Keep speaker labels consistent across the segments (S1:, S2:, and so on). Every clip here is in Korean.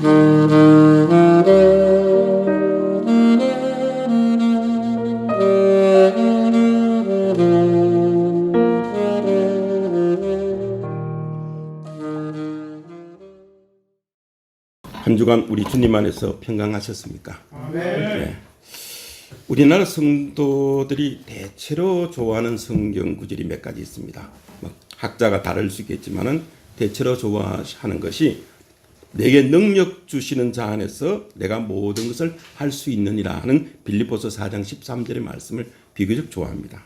S1: 한 주간 우리 주님 안에서 평강하셨습니까? 네. 우리나라 성도들이 대체로 좋아하는 성경 구절이 몇 가지 있습니다. 학자가 다를 수 있겠지만은 대체로 좋아하는 것이 내게 능력 주시는 자 안에서 내가 모든 것을 할 수 있느니라 하는 빌립보서 4장 13절의 말씀을 비교적 좋아합니다.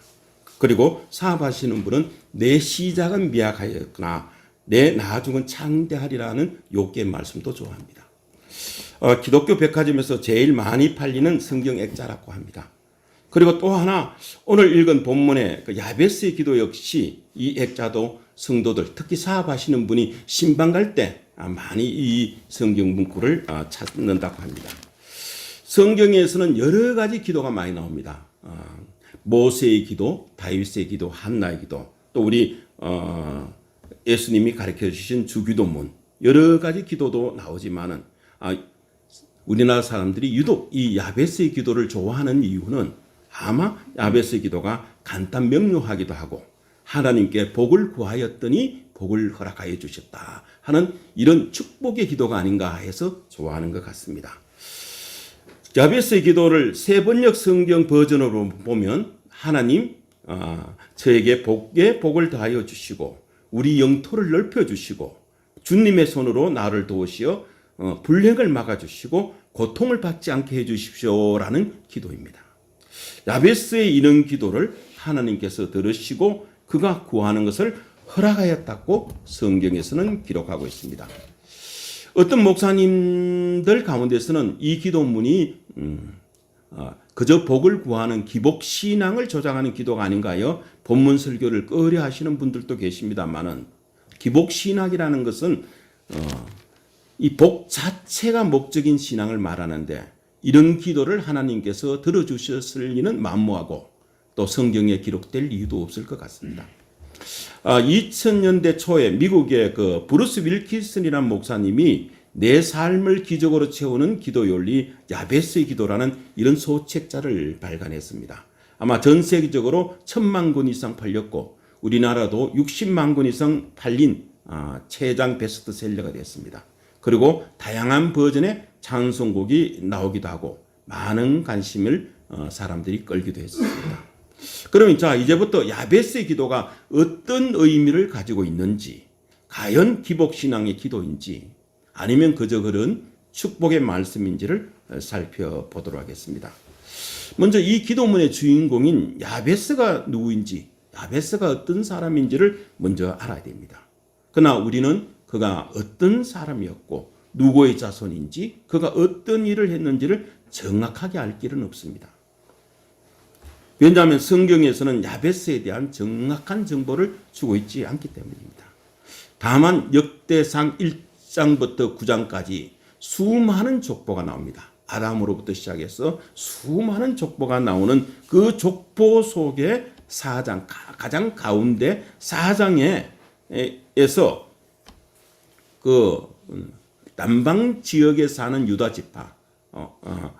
S1: 그리고 사업하시는 분은 내 시작은 미약하였구나 내 나중은 창대하리라는 욥기의 말씀도 좋아합니다. 기독교 백화점에서 제일 많이 팔리는 성경 액자라고 합니다. 그리고 또 하나 오늘 읽은 본문의 그 야베스의 기도 역시 이 액자도 성도들 특히 사업하시는 분이 신방 갈 때 많이 이 성경 문구를 찾는다고 합니다. 성경에서는 여러 가지 기도가 많이 나옵니다. 모세의 기도, 다윗의 기도, 한나의 기도, 또 우리 예수님이 가르쳐 주신 주기도문 여러 가지 기도도 나오지만은 우리나라 사람들이 유독 이 야베스의 기도를 좋아하는 이유는 아마 야베스의 기도가 간단 명료하기도 하고 하나님께 복을 구하였더니 복을 허락하여 주셨다 하는 이런 축복의 기도가 아닌가 해서 좋아하는 것 같습니다. 야베스의 기도를 세 번역 성경 버전으로 보면 하나님 저에게 복을 더하여 주시고 우리 영토를 넓혀 주시고 주님의 손으로 나를 도우시어 불행을 막아주시고 고통을 받지 않게 해주십시오라는 기도입니다. 야베스의 이런 기도를 하나님께서 들으시고 그가 구하는 것을 허락하였다고 성경에서는 기록하고 있습니다. 어떤 목사님들 가운데서는 이 기도문이 그저 복을 구하는 기복신앙을 조장하는 기도가 아닌가요? 본문 설교를 꺼려 하시는 분들도 계십니다만은 기복신학이라는 것은 이 복 자체가 목적인 신앙을 말하는데 이런 기도를 하나님께서 들어주셨을 리는 만무하고 또 성경에 기록될 이유도 없을 것 같습니다. 2000년대 초에 미국의 그 브루스 윌킨슨이라는 목사님이 내 삶을 기적으로 채우는 기도 윤리 야베스의 기도라는 이런 소책자를 발간했습니다. 아마 전 세계적으로 1000만 권 이상 팔렸고 우리나라도 60만 권 이상 팔린 최장 베스트셀러가 됐습니다. 그리고 다양한 버전의 찬송곡이 나오기도 하고 많은 관심을 사람들이 끌기도 했습니다. 그러면 자 이제부터 야베스의 기도가 어떤 의미를 가지고 있는지 과연 기복신앙의 기도인지 아니면 그저 그런 축복의 말씀인지를 살펴보도록 하겠습니다. 먼저 이 기도문의 주인공인 야베스가 누구인지 야베스가 어떤 사람인지를 먼저 알아야 됩니다. 그러나 우리는 그가 어떤 사람이었고 누구의 자손인지 그가 어떤 일을 했는지를 정확하게 알 길은 없습니다. 왜냐하면 성경에서는 야베스에 대한 정확한 정보를 주고 있지 않기 때문입니다. 다만 역대상 1장부터 9장까지 수많은 족보가 나옵니다. 아담으로부터 시작해서 수많은 족보가 나오는 그 족보 속에 4장 가장 가운데 4장에서 그 남방 지역에 사는 유다 지파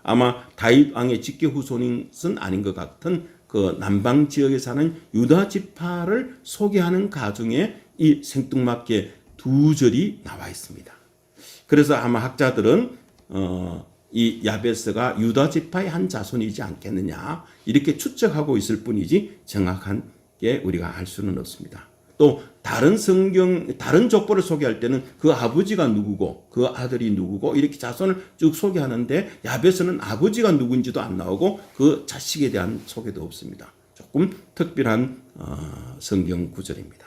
S1: 아마 다윗 왕의 직계 후손은 아닌 것 같은 그 남방 지역에 사는 유다 지파를 소개하는 가중에 이 생뚱맞게 두 절이 나와 있습니다. 그래서 아마 학자들은 이 야베스가 유다 지파의 한 자손이지 않겠느냐 이렇게 추측하고 있을 뿐이지 정확하게 우리가 알 수는 없습니다. 또 다른 족보를 소개할 때는 그 아버지가 누구고 그 아들이 누구고 이렇게 자손을 쭉 소개하는데 야베스는 아버지가 누군지도 안 나오고 그 자식에 대한 소개도 없습니다. 조금 특별한 성경 구절입니다.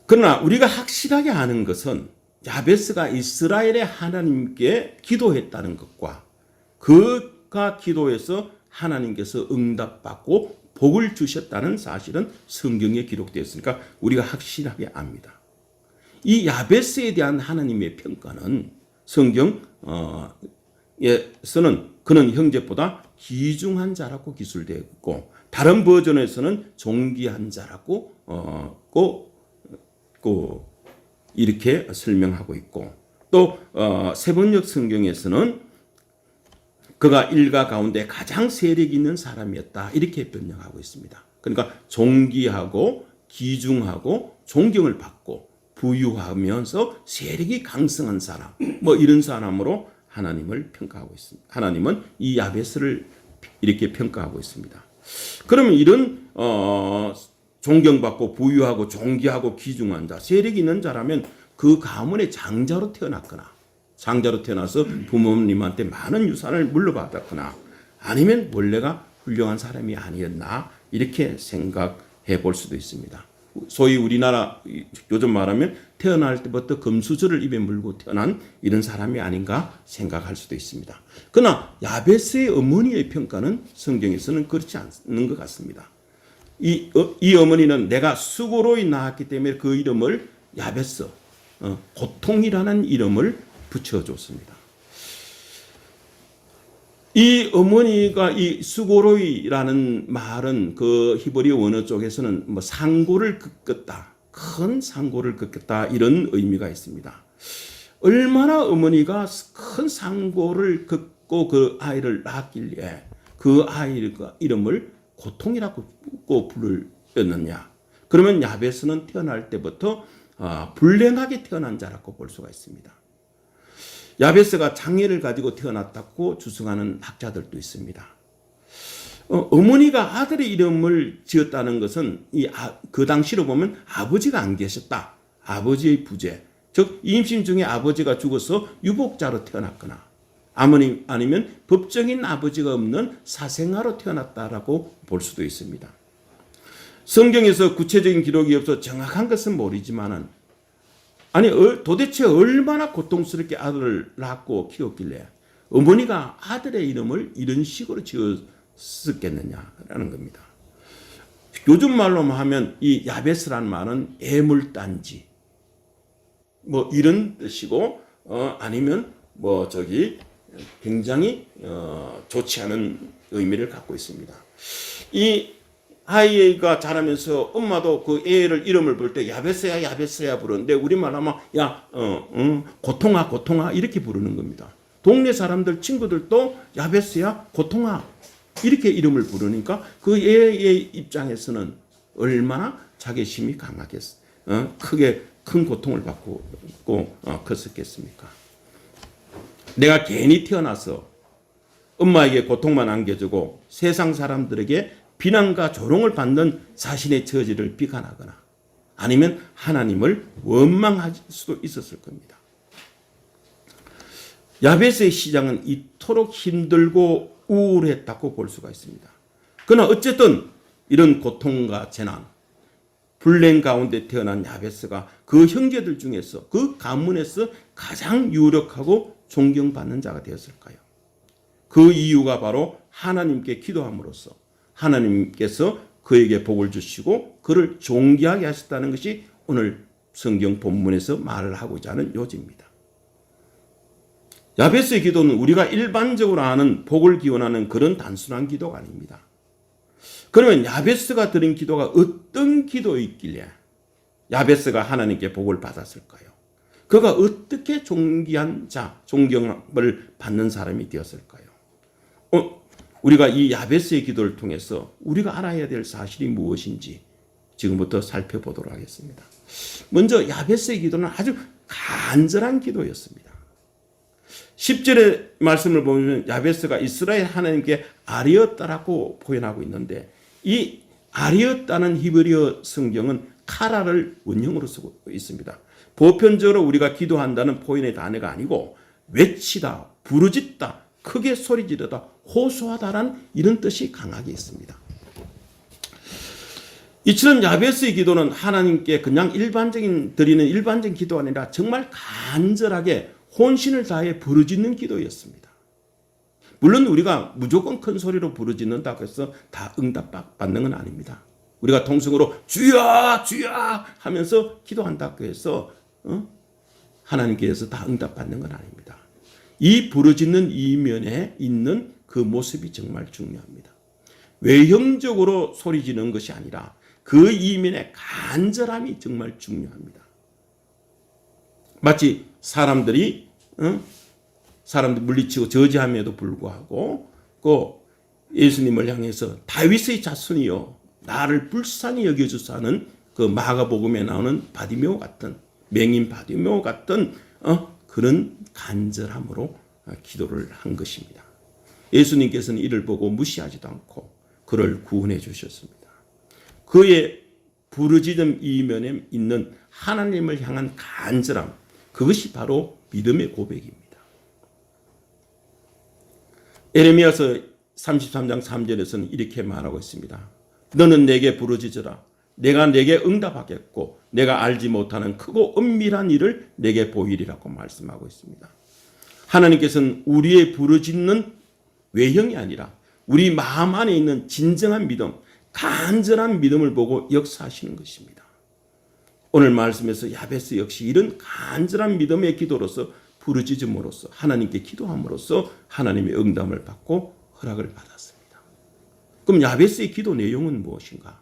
S1: 그러나 우리가 확실하게 아는 것은 야베스가 이스라엘의 하나님께 기도했다는 것과 그가 기도해서 하나님께서 응답받고 복을 주셨다는 사실은 성경에 기록되어 있으니까 우리가 확실하게 압니다. 이 야베스에 대한 하나님의 평가는 성경에서는 그는 형제보다 귀중한 자라고 기술되어 있고 다른 버전에서는 존귀한 자라고 이렇게 설명하고 있고 또 세번역 성경에서는 그가 일가 가운데 가장 세력이 있는 사람이었다 이렇게 변명하고 있습니다. 그러니까 존귀하고 귀중하고 존경을 받고 부유하면서 세력이 강성한 사람 뭐 이런 사람으로 하나님을 평가하고 있습니다. 하나님은 이 야베스를 이렇게 평가하고 있습니다. 그러면 이런 존경받고 부유하고 존귀하고 귀중한 자 세력이 있는 자라면 그 가문의 장자로 태어났거나 장자로 태어나서 부모님한테 많은 유산을 물려받았거나 아니면 원래가 훌륭한 사람이 아니었나 이렇게 생각해 볼 수도 있습니다. 소위 우리나라 요즘 말하면 태어날 때부터 금수저를 입에 물고 태어난 이런 사람이 아닌가 생각할 수도 있습니다. 그러나 야베스의 어머니의 평가는 성경에서는 그렇지 않는 것 같습니다. 이 어머니는 내가 수고로이 낳았기 때문에 그 이름을 야베스, 고통이라는 이름을 붙여줬습니다. 이 어머니가 이 수고로이라는 말은 그 히브리어 원어 쪽에서는 뭐 상고를 겪었다, 큰 상고를 겪었다 이런 의미가 있습니다. 얼마나 어머니가 큰 상고를 겪고 그 아이를 낳았길래 그 아이가 이름을 고통이라고 부르였느냐? 그러면 야베스는 태어날 때부터 불행하게 태어난 자라고 볼 수가 있습니다. 야베스가 장애를 가지고 태어났다고 주장하는 학자들도 있습니다. 어머니가 아들의 이름을 지었다는 것은 그 당시로 보면 아버지가 안 계셨다. 아버지의 부재. 즉 임신 중에 아버지가 죽어서 유복자로 태어났거나 아니면 법적인 아버지가 없는 사생아로 태어났다라고 볼 수도 있습니다. 성경에서 구체적인 기록이 없어 정확한 것은 모르지만은 아니 도대체 얼마나 고통스럽게 아들을 낳고 키웠길래 어머니가 아들의 이름을 이런 식으로 지었겠느냐라는 겁니다. 요즘 말로 하면 이 야베스라는 말은 애물단지 뭐 이런 뜻이고 아니면 뭐 굉장히 좋지 않은 의미를 갖고 있습니다. 이 아이가 자라면서 엄마도 그 애를 이름을 부를 때 야베스야 야베스야 부르는데 우리말 하면 고통아 고통아 이렇게 부르는 겁니다. 동네 사람들 친구들도 야베스야 고통아 이렇게 이름을 부르니까 그 애의 입장에서는 얼마나 자괴심이 강하겠어. 크게 큰 고통을 받고 컸었겠습니까? 내가 괜히 태어나서 엄마에게 고통만 안겨주고 세상 사람들에게 비난과 조롱을 받는 자신의 처지를 비관하거나 아니면 하나님을 원망할 수도 있었을 겁니다. 야베스의 시장은 이토록 힘들고 우울했다고 볼 수가 있습니다. 그러나 어쨌든 이런 고통과 재난, 불행 가운데 태어난 야베스가 그 형제들 중에서 그 가문에서 가장 유력하고 존경받는 자가 되었을까요? 그 이유가 바로 하나님께 기도함으로써 하나님께서 그에게 복을 주시고 그를 존귀하게 하셨다는 것이 오늘 성경 본문에서 말을 하고자 하는 요지입니다. 야베스의 기도는 우리가 일반적으로 아는 복을 기원하는 그런 단순한 기도가 아닙니다. 그러면 야베스가 드린 기도가 어떤 기도였길래 야베스가 하나님께 복을 받았을까요? 그가 어떻게 존귀한 자, 존경을 받는 사람이 되었을까요? 우리가 이 야베스의 기도를 통해서 우리가 알아야 될 사실이 무엇인지 지금부터 살펴보도록 하겠습니다. 먼저 야베스의 기도는 아주 간절한 기도였습니다. 10절의 말씀을 보면 야베스가 이스라엘 하나님께 아뢰었다라고 표현하고 있는데 이 아뢰었다는 히브리어 성경은 카라를 원형으로 쓰고 있습니다. 보편적으로 우리가 기도한다는 표현의 단어가 아니고 외치다, 부르짖다, 크게 소리 지르다, 호소하다라는 이런 뜻이 강하게 있습니다. 이처럼 야베스의 기도는 하나님께 그냥 드리는 일반적인 기도가 아니라 정말 간절하게 혼신을 다해 부르짖는 기도였습니다. 물론 우리가 무조건 큰 소리로 부르짖는다고 해서 다 응답받는 건 아닙니다. 우리가 통성으로 주여 주여 하면서 기도한다고 해서 하나님께서 다 응답받는 건 아닙니다. 이 부르짖는 이면에 있는 그 모습이 정말 중요합니다. 외형적으로 소리 지르는 것이 아니라 그 이면의 간절함이 정말 중요합니다. 마치 사람들이 사람들 물리치고 저지함에도 불구하고 그 예수님을 향해서 다윗의 자손이여 나를 불쌍히 여겨주사 하는 그 마가복음에 나오는 바디메오 같은 맹인 바디메오 같은 그런 간절함으로 기도를 한 것입니다. 예수님께서는 이를 보고 무시하지도 않고 그를 구원해 주셨습니다. 그의 부르짖음 이면에 있는 하나님을 향한 간절함, 그것이 바로 믿음의 고백입니다. 에레미야서 33장 3절에서는 이렇게 말하고 있습니다. 너는 내게 부르짖으라. 내가 내게 응답하겠고 내가 알지 못하는 크고 은밀한 일을 내게 보이리라고 말씀하고 있습니다. 하나님께서는 우리의 부르짖는 외형이 아니라 우리 마음 안에 있는 진정한 믿음, 간절한 믿음을 보고 역사하시는 것입니다. 오늘 말씀에서 야베스 역시 이런 간절한 믿음의 기도로서 부르짖음으로써 하나님께 기도함으로써 하나님의 응답을 받고 허락을 받았습니다. 그럼 야베스의 기도 내용은 무엇인가?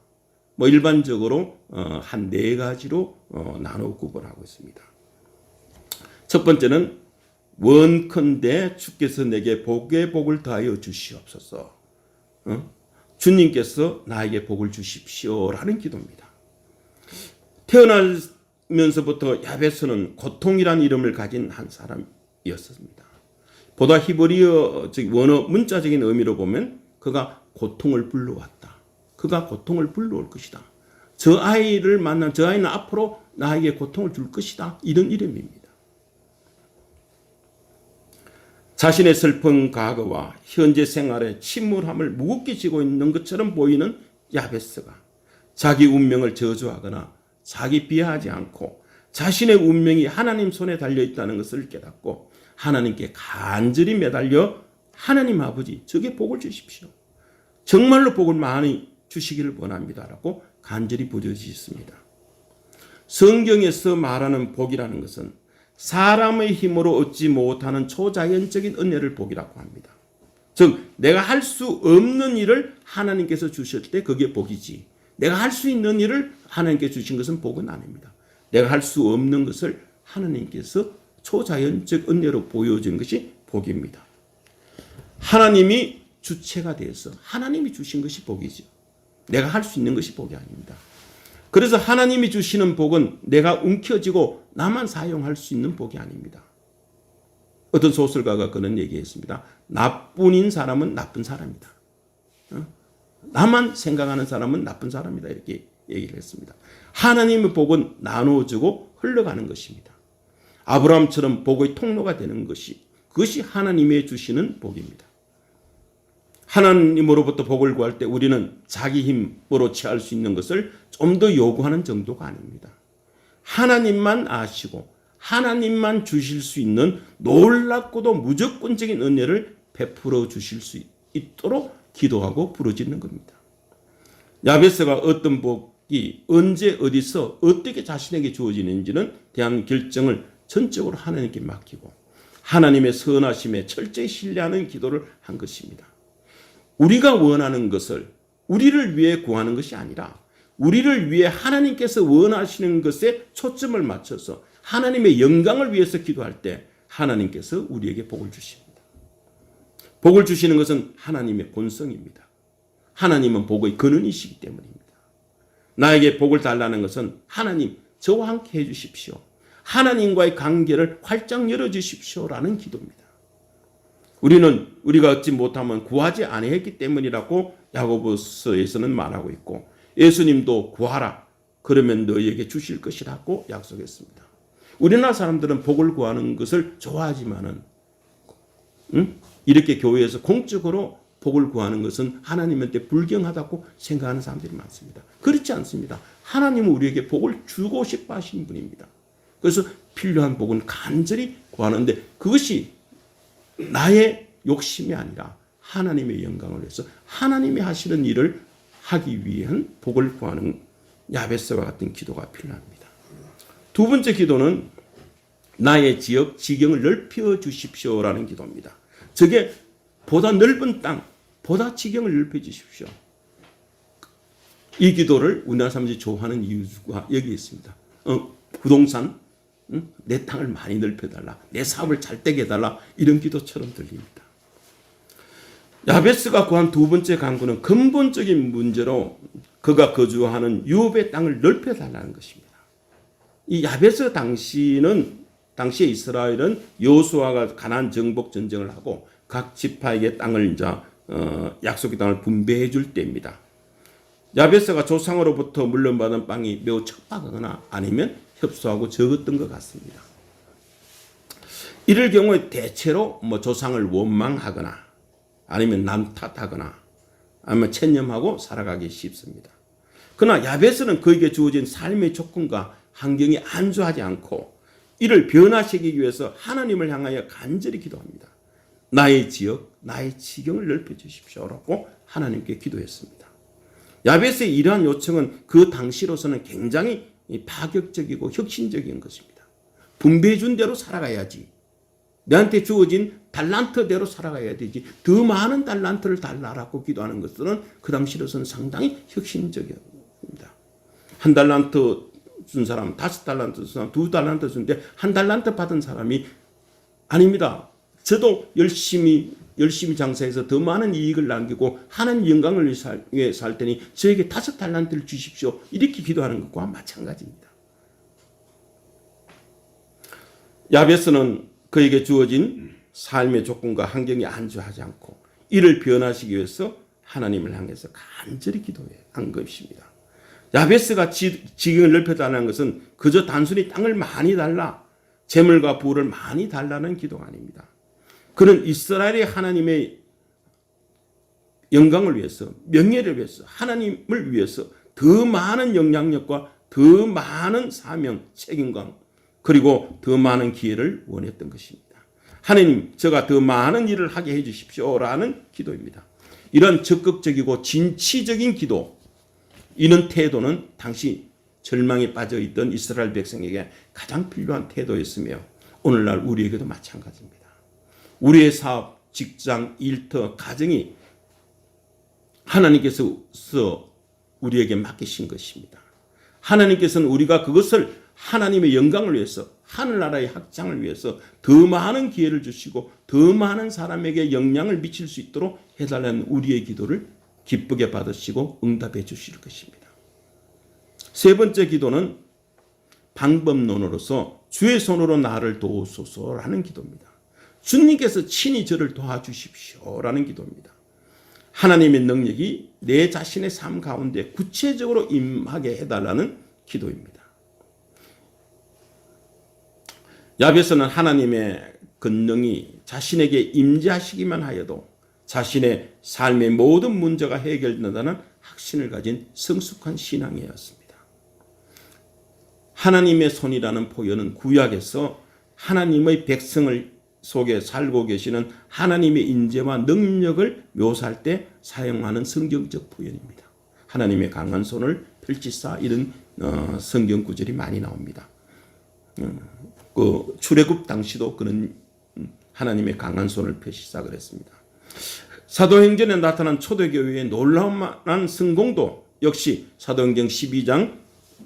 S1: 일반적으로 한 네 가지로 나눠 구분하고 있습니다. 첫 번째는 원컨대 주께서 내게 복의 복을 더하여 주시옵소서. 주님께서 나에게 복을 주십시오라는 기도입니다. 태어나면서부터 야베스는 고통이라는 이름을 가진 한 사람이었습니다. 보다 히브리어 즉 원어 문자적인 의미로 보면 그가 고통을 불러왔다. 그가 고통을 불러올 것이다. 저 아이를 만난 저 아이는 앞으로 나에게 고통을 줄 것이다. 이런 이름입니다. 자신의 슬픈 과거와 현재 생활의 침울함을 무겁게 지고 있는 것처럼 보이는 야베스가 자기 운명을 저주하거나 자기 비하하지 않고 자신의 운명이 하나님 손에 달려있다는 것을 깨닫고 하나님께 간절히 매달려 하나님 아버지 저게 복을 주십시오. 정말로 복을 많이 주시기를 원합니다라고 간절히 부르짖습니다. 성경에서 말하는 복이라는 것은 사람의 힘으로 얻지 못하는 초자연적인 은혜를 복이라고 합니다. 즉 내가 할 수 없는 일을 하나님께서 주실 때 그게 복이지 내가 할 수 있는 일을 하나님께 주신 것은 복은 아닙니다. 내가 할 수 없는 것을 하나님께서 초자연적 은혜로 보여준 것이 복입니다. 하나님이 주체가 되어서 하나님이 주신 것이 복이죠. 내가 할 수 있는 것이 복이 아닙니다. 그래서 하나님이 주시는 복은 내가 움켜쥐고 나만 사용할 수 있는 복이 아닙니다. 어떤 소설가가 그런 얘기했습니다. 나뿐인 사람은 나쁜 사람이다. 나만 생각하는 사람은 나쁜 사람이다. 이렇게 얘기를 했습니다. 하나님의 복은 나눠주고 흘러가는 것입니다. 아브라함처럼 복의 통로가 되는 것이 그것이 하나님의 주시는 복입니다. 하나님으로부터 복을 구할 때 우리는 자기 힘으로 취할 수 있는 것을 좀 더 요구하는 정도가 아닙니다. 하나님만 아시고 하나님만 주실 수 있는 놀랍고도 무조건적인 은혜를 베풀어 주실 수 있도록 기도하고 부르짖는 겁니다. 야베스가 어떤 복이 언제 어디서 어떻게 자신에게 주어지는지는 대한 결정을 전적으로 하나님께 맡기고 하나님의 선하심에 철저히 신뢰하는 기도를 한 것입니다. 우리가 원하는 것을 우리를 위해 구하는 것이 아니라 우리를 위해 하나님께서 원하시는 것에 초점을 맞춰서 하나님의 영광을 위해서 기도할 때 하나님께서 우리에게 복을 주십니다. 복을 주시는 것은 하나님의 본성입니다. 하나님은 복의 근원이시기 때문입니다. 나에게 복을 달라는 것은 하나님 저와 함께 해주십시오. 하나님과의 관계를 활짝 열어주십시오라는 기도입니다. 우리는 우리가 얻지 못하면 구하지 아니했기 때문이라고 야고보서에서는 말하고 있고 예수님도 구하라 그러면 너희에게 주실 것이라고 약속했습니다. 우리나라 사람들은 복을 구하는 것을 좋아하지만은 이렇게 교회에서 공적으로 복을 구하는 것은 하나님한테 불경하다고 생각하는 사람들이 많습니다. 그렇지 않습니다. 하나님은 우리에게 복을 주고 싶어 하시는 분입니다. 그래서 필요한 복은 간절히 구하는데 그것이 나의 욕심이 아니라 하나님의 영광을 위해서 하나님이 하시는 일을 하기 위한 복을 구하는 야베스와 같은 기도가 필요합니다. 두 번째 기도는 나의 지역, 지경을 넓혀 주십시오라는 기도입니다. 저게 보다 넓은 땅, 보다 지경을 넓혀 주십시오. 이 기도를 우리나라 사람들이 좋아하는 이유가 여기 있습니다. 부동산, 내 땅을 많이 넓혀달라, 내 사업을 잘 되게 해달라, 이런 기도처럼 들립니다. 야베스가 구한 두 번째 간구는 근본적인 문제로 그가 거주하는 유업의 땅을 넓혀달라는 것입니다. 이 야베스 당시에 이스라엘은 여호수아가 가나안 정복 전쟁을 하고 각 지파에게 땅을 약속의 땅을 분배해 줄 때입니다. 야베스가 조상으로부터 물려받은 빵이 매우 척박하거나 아니면 협소하고 적었던 것 같습니다. 이럴 경우에 대체로 조상을 원망하거나 아니면 남 탓하거나 아니면 체념하고 살아가기 쉽습니다. 그러나 야베스는 그에게 주어진 삶의 조건과 환경이 안주하지 않고 이를 변화시키기 위해서 하나님을 향하여 간절히 기도합니다. 나의 지역, 나의 지경을 넓혀주십시오라고 하나님께 기도했습니다. 야베스의 이러한 요청은 그 당시로서는 굉장히 파격적이고 혁신적인 것입니다. 분배해 준 대로 살아가야지. 내한테 주어진 달란트대로 살아가야 되지. 더 많은 달란트를 달라라고 기도하는 것은 그 당시로서는 상당히 혁신적입니다. 한 달란트 준 사람, 5달란트 준 사람, 2달란트 준데 1달란트 받은 사람이 아닙니다. 저도 열심히 장사해서 더 많은 이익을 남기고 하나님 영광을 위해 살 테니 저에게 5달란트를 주십시오. 이렇게 기도하는 것과 마찬가지입니다. 야베스는 그에게 주어진 삶의 조건과 환경이 안주하지 않고 이를 변화시키기 위해서 하나님을 향해서 간절히 기도한 것입니다. 야베스가 지경을 넓혀달라는 것은 그저 단순히 땅을 많이 달라, 재물과 부를 많이 달라는 기도가 아닙니다. 그는 이스라엘의 하나님의 영광을 위해서, 명예를 위해서, 하나님을 위해서 더 많은 영향력과 더 많은 사명, 책임감, 그리고 더 많은 기회를 원했던 것입니다. 하나님, 제가 더 많은 일을 하게 해 주십시오라는 기도입니다. 이런 적극적이고 진취적인 기도, 이런 태도는 당시 절망에 빠져 있던 이스라엘 백성에게 가장 필요한 태도였으며 오늘날 우리에게도 마찬가지입니다. 우리의 사업, 직장, 일터, 가정이 하나님께서 우리에게 맡기신 것입니다. 하나님께서는 우리가 그것을 하나님의 영광을 위해서, 하늘나라의 확장을 위해서 더 많은 기회를 주시고 더 많은 사람에게 영향을 미칠 수 있도록 해달라는 우리의 기도를 기쁘게 받으시고 응답해 주실 것입니다. 세 번째 기도는 방법론으로서 주의 손으로 나를 도우소서라는 기도입니다. 주님께서 친히 저를 도와주십시오라는 기도입니다. 하나님의 능력이 내 자신의 삶 가운데 구체적으로 임하게 해달라는 기도입니다. 야베스는 하나님의 권능이 자신에게 임재하시기만 하여도 자신의 삶의 모든 문제가 해결된다는 확신을 가진 성숙한 신앙이었습니다. 하나님의 손이라는 표현은 구약에서 하나님의 백성을 속에 살고 계시는 하나님의 인재와 능력을 묘사할 때 사용하는 성경적 표현입니다. 하나님의 강한 손을 펼치사 이런 성경 구절이 많이 나옵니다. 그 출애굽 당시도 그런 하나님의 강한 손을 펼치사 그랬습니다. 사도행전에 나타난 초대교회의 놀라운 성공도 역시 사도행전 12장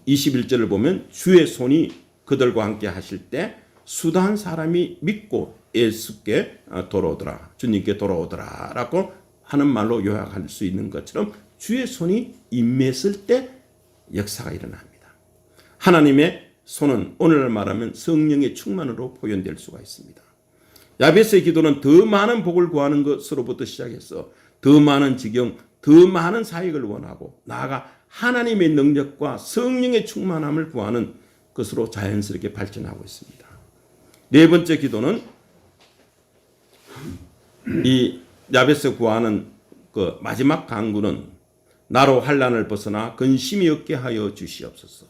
S1: 21절을 보면 주의 손이 그들과 함께 하실 때 수다한 사람이 믿고 예수께 돌아오더라, 주님께 돌아오더라 라고 하는 말로 요약할 수 있는 것처럼 주의 손이 임했을 때 역사가 일어납니다. 하나님의 손은 오늘날 말하면 성령의 충만으로 표현될 수가 있습니다. 야베스의 기도는 더 많은 복을 구하는 것으로부터 시작해서 더 많은 지경, 더 많은 사역을 원하고 나아가 하나님의 능력과 성령의 충만함을 구하는 것으로 자연스럽게 발전하고 있습니다. 네 번째 기도는 이 야베스 구하는 그 마지막 간구는 나로 환난을 벗어나 근심이 없게 하여 주시옵소서.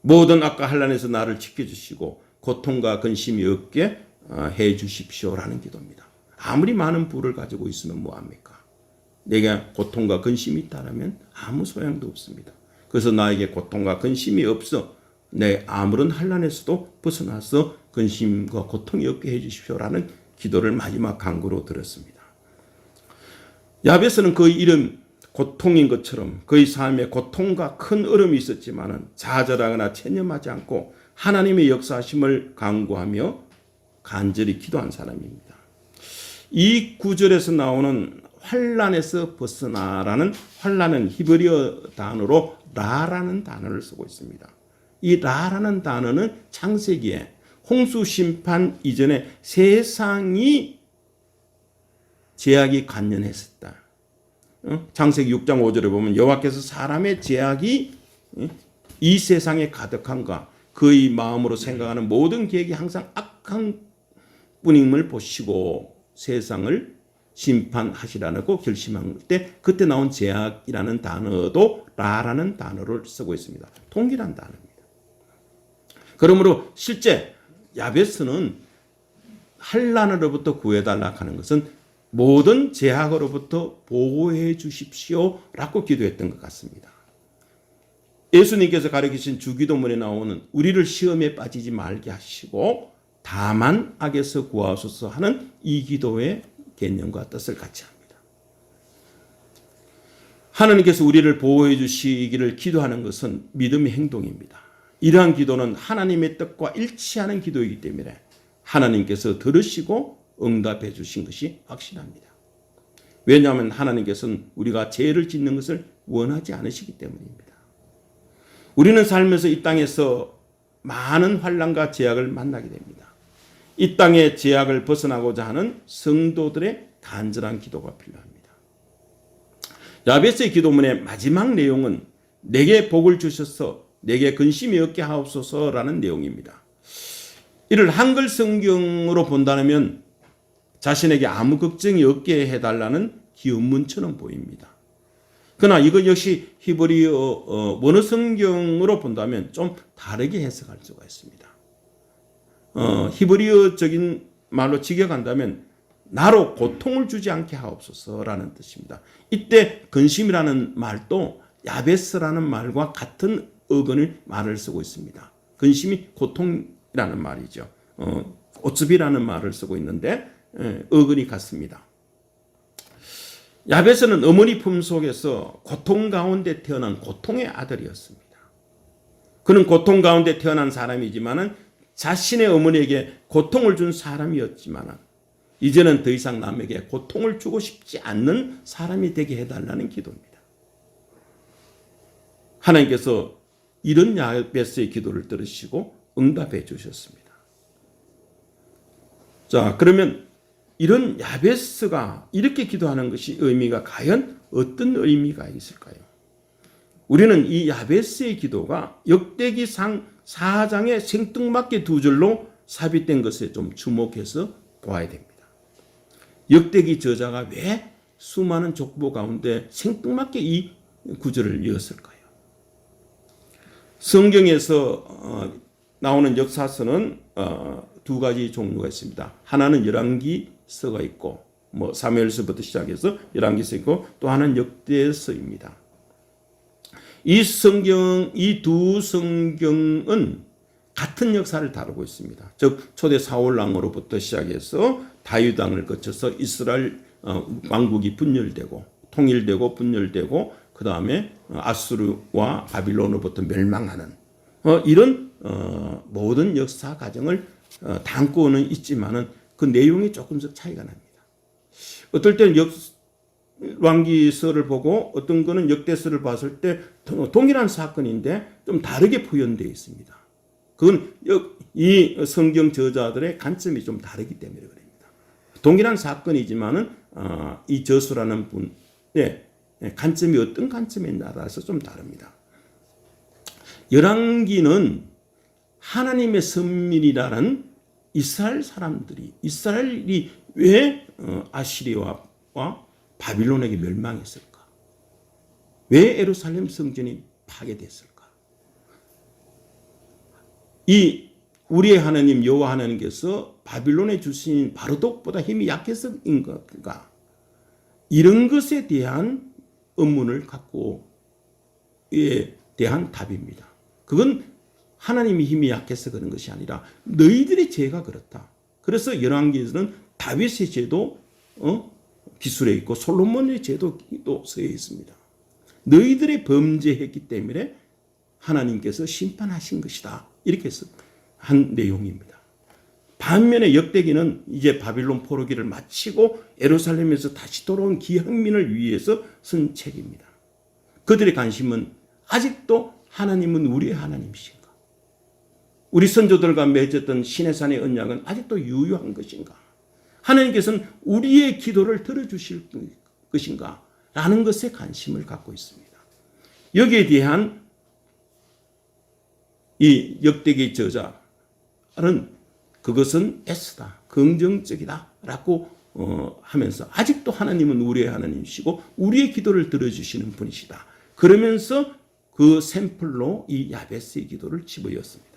S1: 모든 악과 환난에서 나를 지켜주시고 고통과 근심이 없게 해 주십시오라는 기도입니다. 아무리 많은 부를 가지고 있으면 뭐합니까? 내가 고통과 근심이 있다면 아무 소용도 없습니다. 그래서 나에게 고통과 근심이 없어 내 아무런 환난에서도 벗어나서 근심과 고통이 없게 해 주십시오라는 기도를 마지막 간구로 들었습니다. 야베스는 그의 이름 고통인 것처럼 그의 삶에 고통과 큰 어려움이 있었지만 좌절하거나 체념하지 않고 하나님의 역사하심을 간구하며 간절히 기도한 사람입니다. 이 구절에서 나오는 환난에서 벗어나라는 환난은 히브리어 단어로 라라는 단어를 쓰고 있습니다. 이 라라는 단어는 창세기에 홍수 심판 이전에 세상이 제약이 관련했었다. 창세기 6장 5절에 보면 여호와께서 사람의 제약이 이 세상에 가득한가 그의 마음으로 생각하는 모든 계획이 항상 악한 뿐임을 보시고 세상을 심판하시라고 결심한 때 그때 나온 제약이라는 단어도 라라는 단어를 쓰고 있습니다. 동일한 단어입니다. 그러므로 실제 야베스는 환난으로부터 구해달라 하는 것은 모든 제약으로부터 보호해 주십시오라고 기도했던 것 같습니다. 예수님께서 가르치신 주기도문에 나오는 우리를 시험에 빠지지 말게 하시고 다만 악에서 구하소서 하는 이 기도의 개념과 뜻을 같이 합니다. 하나님께서 우리를 보호해 주시기를 기도하는 것은 믿음의 행동입니다. 이러한 기도는 하나님의 뜻과 일치하는 기도이기 때문에 하나님께서 들으시고 응답해 주신 것이 확실합니다. 왜냐하면 하나님께서는 우리가 죄를 짓는 것을 원하지 않으시기 때문입니다. 우리는 살면서 이 땅에서 많은 환난과 제약을 만나게 됩니다. 이 땅의 제약을 벗어나고자 하는 성도들의 간절한 기도가 필요합니다. 야베스의 기도문의 마지막 내용은 내게 복을 주셔서 내게 근심이 없게 하옵소서라는 내용입니다. 이를 한글 성경으로 본다면 자신에게 아무 걱정이 없게 해달라는 기원문처럼 보입니다. 그러나 이것 역시 히브리어 원어 성경으로 본다면 좀 다르게 해석할 수가 있습니다. 히브리어적인 말로 직역한다면 나로 고통을 주지 않게 하옵소서라는 뜻입니다. 이때 근심이라는 말도 야베스라는 말과 같은 어근의 말을 쓰고 있습니다. 근심이 고통이라는 말이죠. 오츠비라는 말을 쓰고 있는데 어근이 같습니다. 야베스는 어머니 품 속에서 고통 가운데 태어난 고통의 아들이었습니다. 그는 고통 가운데 태어난 사람이지만 자신의 어머니에게 고통을 준 사람이었지만 이제는 더 이상 남에게 고통을 주고 싶지 않는 사람이 되게 해달라는 기도입니다. 하나님께서 이런 야베스의 기도를 들으시고 응답해 주셨습니다. 자, 그러면 이런 야베스가 이렇게 기도하는 것이 의미가 과연 어떤 의미가 있을까요? 우리는 이 야베스의 기도가 역대기상 4장의 생뚱맞게 두 줄로 삽입된 것에 좀 주목해서 보아야 됩니다. 역대기 저자가 왜 수많은 족보 가운데 생뚱맞게 이 구절을 이었을까요? 성경에서 나오는 역사서는 두 가지 종류가 있습니다. 하나는 열왕기서가 있고 사무엘서부터 시작해서 열왕기서 있고 또 하나는 역대서입니다. 이 두 성경은 같은 역사를 다루고 있습니다. 즉 초대 사울 왕으로부터 시작해서 다윗 왕을 거쳐서 이스라엘 왕국이 분열되고 통일되고 분열되고 그 다음에 아수르와 바빌론으로부터 멸망하는 이런 모든 역사 과정을 담고는 있지만은 그 내용이 조금씩 차이가 납니다. 어떨 때는 열왕기서를 보고 어떤 거는 역대서를 봤을 때 동일한 사건인데 좀 다르게 표현되어 있습니다. 그건 이 성경 저자들의 관점이 좀 다르기 때문에 그럽니다. 동일한 사건이지만은 이 저수라는 분의 관점이 어떤 관점에 따라서 좀 다릅니다. 열왕기는 하나님의 선민이라는 이스라엘 사람들이 이스라엘이 왜 아시리아와 바빌론에게 멸망했을까? 왜 예루살렘 성전이 파괴됐을까? 이 우리의 하나님 여호와 하나님께서 바빌론에 주신 바로독보다 힘이 약해서인 것인가? 이런 것에 대한 의문을 갖고에 대한 답입니다. 그건 하나님이 힘이 약해서 그런 것이 아니라 너희들의 죄가 그렇다. 그래서 열왕기에서는 다윗의 죄도 기술에 있고 솔로몬의 죄도 서에 있습니다. 너희들의 범죄했기 때문에 하나님께서 심판하신 것이다 이렇게 한 내용입니다. 반면에 역대기는 이제 바빌론 포로기를 마치고 예루살렘에서 다시 돌아온 기향민을 위해서 쓴 책입니다. 그들의 관심은 아직도 하나님은 우리의 하나님이신가? 우리 선조들과 맺었던 시내산의 언약은 아직도 유효한 것인가? 하나님께서는 우리의 기도를 들어주실 것인가? 라는 것에 관심을 갖고 있습니다. 여기에 대한 이 역대기 저자는 그것은 S다, 긍정적이다 라고 하면서 아직도 하나님은 우리의 하나님이시고 우리의 기도를 들어주시는 분이시다. 그러면서 그 샘플로 이 야베스의 기도를 집어였습니다.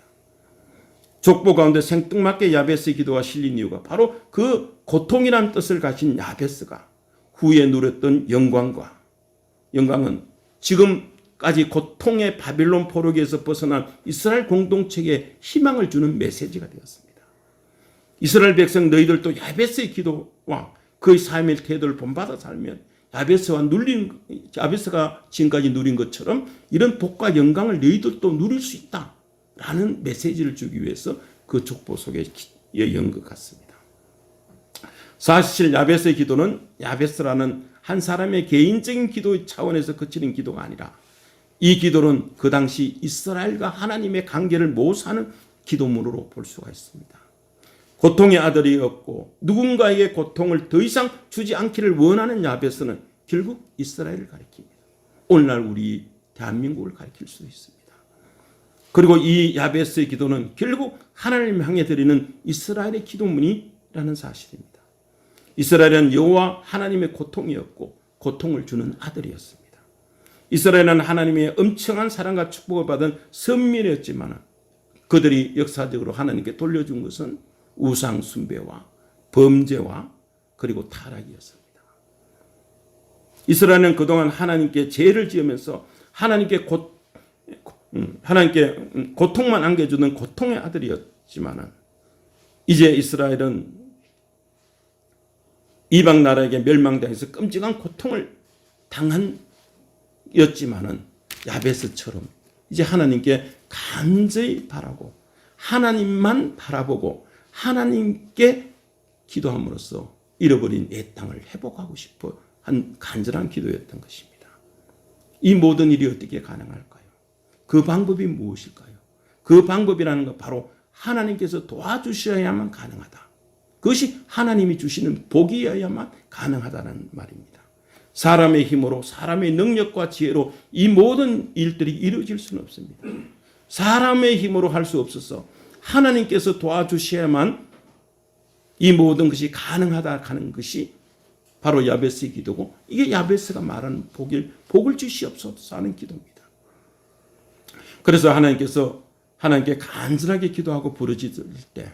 S1: 족보 가운데 생뚱맞게 야베스의 기도가 실린 이유가 바로 그 고통이란 뜻을 가진 야베스가 후에 누렸던 영광은 지금까지 고통의 바빌론 포로기에서 벗어난 이스라엘 공동체에 희망을 주는 메시지가 되었습니다. 이스라엘 백성 너희들도 야베스의 기도와 그의 삶의 태도를 본받아 살면 야베스가 지금까지 누린 것처럼 이런 복과 영광을 너희들도 누릴 수 있다라는 메시지를 주기 위해서 그 족보 속에 연 것 같습니다. 사실 야베스의 기도는 야베스라는 한 사람의 개인적인 기도의 차원에서 그치는 기도가 아니라 이 기도는 그 당시 이스라엘과 하나님의 관계를 모사하는 기도문으로 볼 수가 있습니다. 고통의 아들이었고 누군가에게 고통을 더 이상 주지 않기를 원하는 야베스는 결국 이스라엘을 가리킵니다. 오늘날 우리 대한민국을 가리킬 수도 있습니다. 그리고 이 야베스의 기도는 결국 하나님을 향해 드리는 이스라엘의 기도문이라는 사실입니다. 이스라엘은 여호와 하나님의 고통이었고 고통을 주는 아들이었습니다. 이스라엘은 하나님의 엄청난 사랑과 축복을 받은 선민이었지만 그들이 역사적으로 하나님께 돌려준 것은 우상 숭배와 범죄와 그리고 타락이었습니다. 이스라엘은 그동안 하나님께 죄를 지으면서 하나님께 고통만 안겨주는 고통의 아들이었지만 이제 이스라엘은 이방 나라에게 멸망당해서 끔찍한 고통을 당한였지만은 야베스처럼 이제 하나님께 간절히 바라고 하나님만 바라보고 하나님께 기도함으로써 잃어버린 내 땅을 회복하고 싶어 한 간절한 기도였던 것입니다. 이 모든 일이 어떻게 가능할까요? 그 방법이 무엇일까요? 그 방법이라는 건 바로 하나님께서 도와주셔야만 가능하다. 그것이 하나님이 주시는 복이어야만 가능하다는 말입니다. 사람의 힘으로 사람의 능력과 지혜로 이 모든 일들이 이루어질 수는 없습니다. 사람의 힘으로 할 수 없어서 하나님께서 도와주셔야만 이 모든 것이 가능하다 하는 것이 바로 야베스의 기도고 이게 야베스가 말하는 복을 주시옵소서 하는 기도입니다. 그래서 하나님께 간절하게 기도하고 부르짖을 때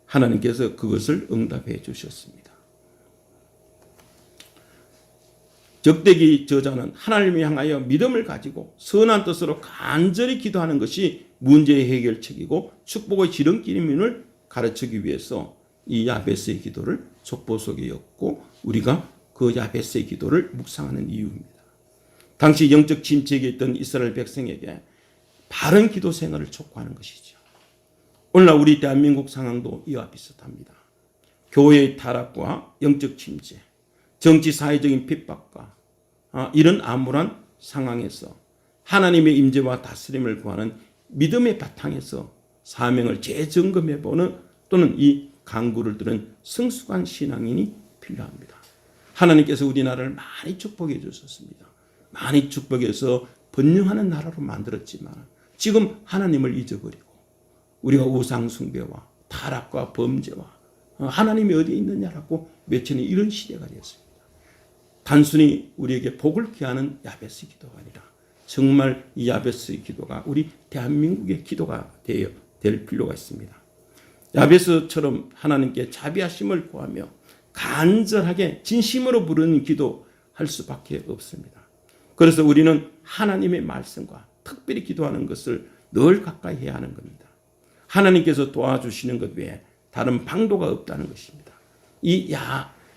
S1: 하나님께서 그것을 응답해 주셨습니다. 역대기 저자는 하나님을 향하여 믿음을 가지고 선한 뜻으로 간절히 기도하는 것이 문제의 해결책이고 축복의 지름길임을 가르치기 위해서 이 야베스의 기도를 족보 속에 였고 우리가 그 야베스의 기도를 묵상하는 이유입니다. 당시 영적 침체에 있던 이스라엘 백성에게 바른 기도 생활을 촉구하는 것이죠. 오늘날 우리 대한민국 상황도 이와 비슷합니다. 교회의 타락과 영적 침체, 정치 사회적인 핍박과 이런 암울한 상황에서 하나님의 임재와 다스림을 구하는 믿음의 바탕에서 사명을 재점검해보는 또는 이 강구를 들은 성숙한 신앙인이 필요합니다. 하나님께서 우리나라를 많이 축복해 주셨습니다. 많이 축복해서 번영하는 나라로 만들었지만 지금 하나님을 잊어버리고 우리가 우상 숭배와 타락과 범죄와 하나님이 어디에 있느냐라고 외치는 이런 시대가 되었습니다. 단순히 우리에게 복을 기하는 야베스 기도가 아니라 정말 이 야베스의 기도가 우리 대한민국의 기도가 될 필요가 있습니다. 야베스처럼 하나님께 자비하심을 구하며 간절하게 진심으로 부르는 기도할 수밖에 없습니다. 그래서 우리는 하나님의 말씀과 특별히 기도하는 것을 늘 가까이 해야 하는 겁니다. 하나님께서 도와주시는 것 외에 다른 방도가 없다는 것입니다. 이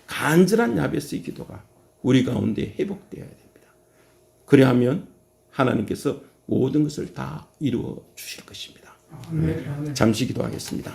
S1: 간절한 야베스의 기도가 우리 가운데 회복되어야 됩니다. 그래야하면 하나님께서 모든 것을 다 이루어 주실 것입니다.
S2: 아멘. 아멘.
S1: 잠시 기도하겠습니다.